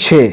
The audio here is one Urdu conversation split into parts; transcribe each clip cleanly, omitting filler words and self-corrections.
6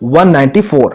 194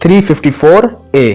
354A।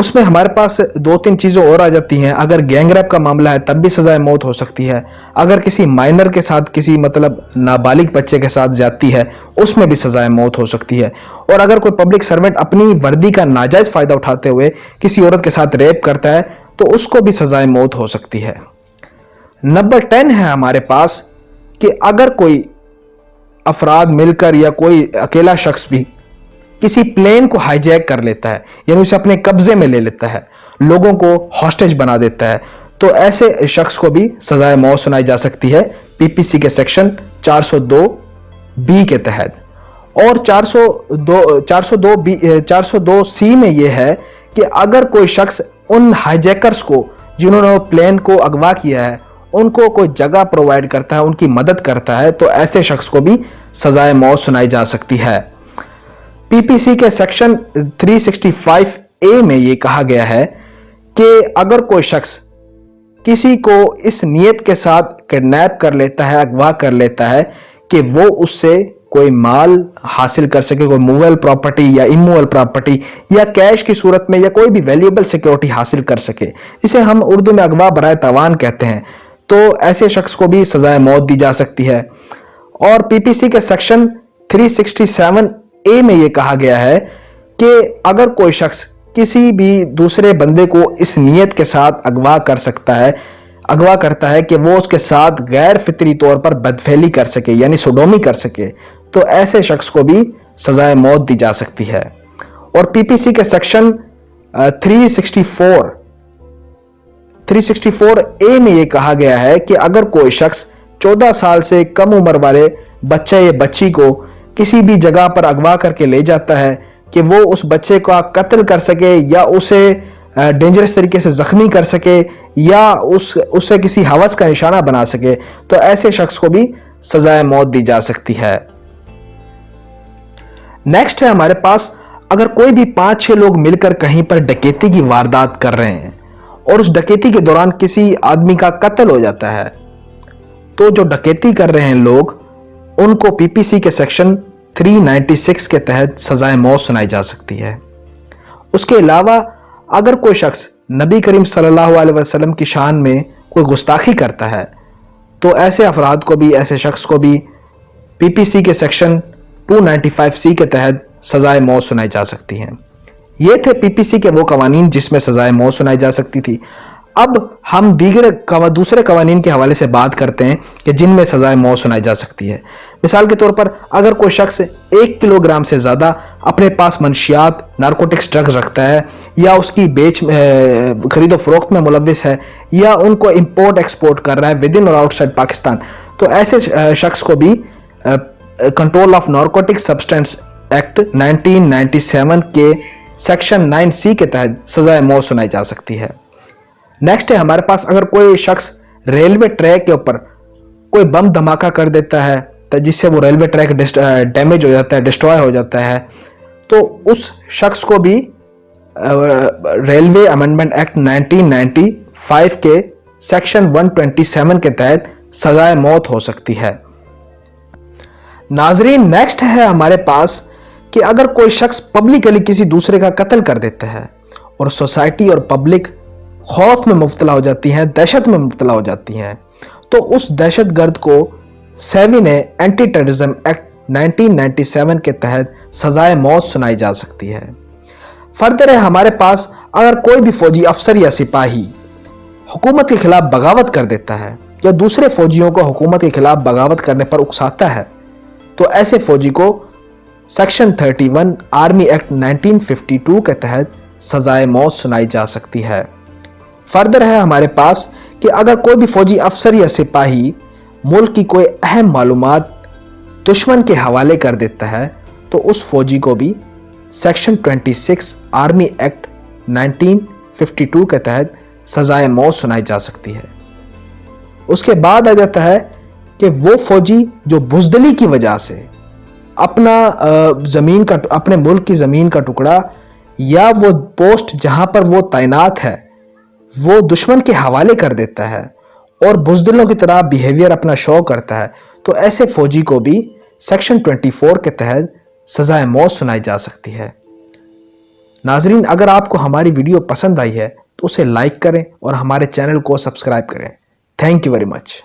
اس میں ہمارے پاس 2-3 چیزیں اور آ جاتی ہیں. اگر گینگ ریپ کا معاملہ ہے تب بھی سزائے موت ہو سکتی ہے. اگر کسی مائنر کے ساتھ کسی نابالغ بچے کے ساتھ زیادتی ہے اس میں بھی سزائے موت ہو سکتی ہے. اور اگر کوئی پبلک سرونٹ اپنی وردی کا ناجائز فائدہ اٹھاتے ہوئے کسی عورت کے ساتھ ریپ کرتا ہے تو اس کو بھی سزائے موت ہو سکتی ہے. نمبر 10 ہے ہمارے پاس کہ اگر کوئی افراد مل کر یا کوئی اکیلا شخص بھی کسی پلین کو ہائی جیک کر لیتا ہے, یعنی اسے اپنے قبضے میں لے لیتا ہے, لوگوں کو ہاسٹیج بنا دیتا ہے, تو ایسے شخص کو بھی سزائے موت سنائی جا سکتی ہے پی پی سی کے سیکشن 402 کے تحت. اور 402 سی میں یہ ہے کہ اگر کوئی شخص ان ہائی جیکرز کو جنہوں نے پلین کو اغوا کیا ہے ان کو کوئی جگہ پرووائڈ کرتا ہے, ان کی مدد کرتا ہے, تو ایسے شخص کو بھی سزائے موت سنائی جا سکتی ہے. پی پی سی کے سیکشن 365 میں یہ کہا گیا ہے کہ اگر کوئی شخص کسی کو اس نیت کے ساتھ کڈنیپ کر لیتا ہے, اغوا کر لیتا ہے کہ وہ اس سے کوئی مال حاصل کر سکے, کوئی موویبل پراپرٹی یا اموویبل پراپرٹی یا کیش کی صورت میں یا کوئی بھی ویلیوبل سیکیورٹی حاصل کر سکے, اسے ہم اردو میں اغوا برائے تاوان کہتے ہیں, تو ایسے شخص کو بھی سزائے موت دی جا سکتی ہے. اور پی پی سی کے سیکشن 367 میں یہ کہا گیا ہے کہ اگر کوئی شخص کسی بھی دوسرے بندے کو اس نیت کے ساتھ اغوا کرتا ہے کہ وہ اس کے ساتھ غیر فطری طور پر بدفعلی کر سکے, یعنی سوڈومی کر سکے, تو ایسے شخص کو بھی سزائے موت دی جا سکتی ہے. اور پی پی سی کے سیکشن 364 میں یہ کہا گیا ہے کہ اگر کوئی شخص 14 سال سے کم عمر والے بچے یا بچی کو کسی بھی جگہ پر اغوا کر کے لے جاتا ہے کہ وہ اس بچے کا قتل کر سکے یا اسے ڈینجرس طریقے سے زخمی کر سکے یا اسے کسی ہوس کا نشانہ بنا سکے, تو ایسے شخص کو بھی سزائے موت دی جا سکتی ہے. نیکسٹ ہے ہمارے پاس اگر کوئی بھی 5-6 لوگ مل کر کہیں پر ڈکیتی کی واردات کر رہے ہیں اور اس ڈکیتی کے دوران کسی آدمی کا قتل ہو جاتا ہے, تو جو ڈکیتی کر رہے ہیں لوگ ان کو پی پی سی کے سیکشن 396 کے تحت سزائے موت سنائی جا سکتی ہے. اس کے علاوہ اگر کوئی شخص نبی کریم صلی اللہ علیہ وسلم کی شان میں کوئی گستاخی کرتا ہے تو ایسے افراد کو بھی, ایسے شخص کو بھی پی پی سی کے سیکشن 295 کے تحت سزائے موت سنائی جا سکتی ہیں. یہ تھے پی پی سی کے وہ قوانین جس میں سزائے موت سنائی جا سکتی تھی. اب ہم دوسرے قوانین کے حوالے سے بات کرتے ہیں کہ جن میں سزائے موت سنائی جا سکتی ہے. مثال کے طور پر اگر کوئی شخص 1 کلو گرام سے زیادہ اپنے پاس منشیات نارکوٹکس ڈرگز رکھتا ہے یا اس کی خرید و فروخت میں ملوث ہے یا ان کو امپورٹ ایکسپورٹ کر رہا ہے ود ان اور آؤٹ سائڈ پاکستان, تو ایسے شخص کو بھی control of narcotic substance act 1997 کے سیکشن 9C کے تحت سزائے موت سنائی جا سکتی ہے. نیکسٹ ہے ہمارے پاس اگر کوئی شخص ریلوے ٹریک کے اوپر کوئی بم دھماکہ کر دیتا ہے جس سے وہ ریلوے ٹریک ڈیمیج ہو جاتا ہے, ڈسٹروائے ہو جاتا ہے, تو اس شخص کو بھی ریلوے امینڈمنٹ ایکٹ 1995 کے سیکشن 127 کے تحت سزائے موت ہو سکتی ہے. ناظرین نیکسٹ ہے ہمارے پاس کہ اگر کوئی شخص پبلکلی کسی دوسرے کا قتل کر دیتا ہے اور سوسائٹی اور پبلک خوف میں مبتلا ہو جاتی ہیں, دہشت میں مبتلا ہو جاتی ہیں, تو اس دہشت گرد کو 7A اینٹی ٹیررزم ایکٹ 1997 کے تحت سزائے موت سنائی جا سکتی ہے. فردر ہے ہمارے پاس اگر کوئی بھی فوجی افسر یا سپاہی حکومت کے خلاف بغاوت کر دیتا ہے یا دوسرے فوجیوں کو حکومت کے خلاف بغاوت کرنے پر اکساتا ہے تو ایسے فوجی کو سیکشن 31 آرمی ایکٹ 1952 کے تحت سزائے موت سنائی جا سکتی ہے. فردر ہے ہمارے پاس کہ اگر کوئی بھی فوجی افسر یا سپاہی ملک کی کوئی اہم معلومات دشمن کے حوالے کر دیتا ہے تو اس فوجی کو بھی سیکشن 26 آرمی ایکٹ 1952 کے تحت سزائے موت سنائی جا سکتی ہے. اس کے بعد آ جاتا ہے کہ وہ فوجی جو بزدلی کی وجہ سے اپنے ملک کی زمین کا ٹکڑا یا وہ پوسٹ جہاں پر وہ تعینات ہے وہ دشمن کے حوالے کر دیتا ہے اور بزدلوں کی طرح بیہیویئر اپنا شو کرتا ہے, تو ایسے فوجی کو بھی سیکشن 24 کے تحت سزائے موت سنائی جا سکتی ہے. ناظرین، اگر آپ کو ہماری ویڈیو پسند آئی ہے تو اسے لائک کریں اور ہمارے چینل کو سبسکرائب کریں۔ Thank you very much.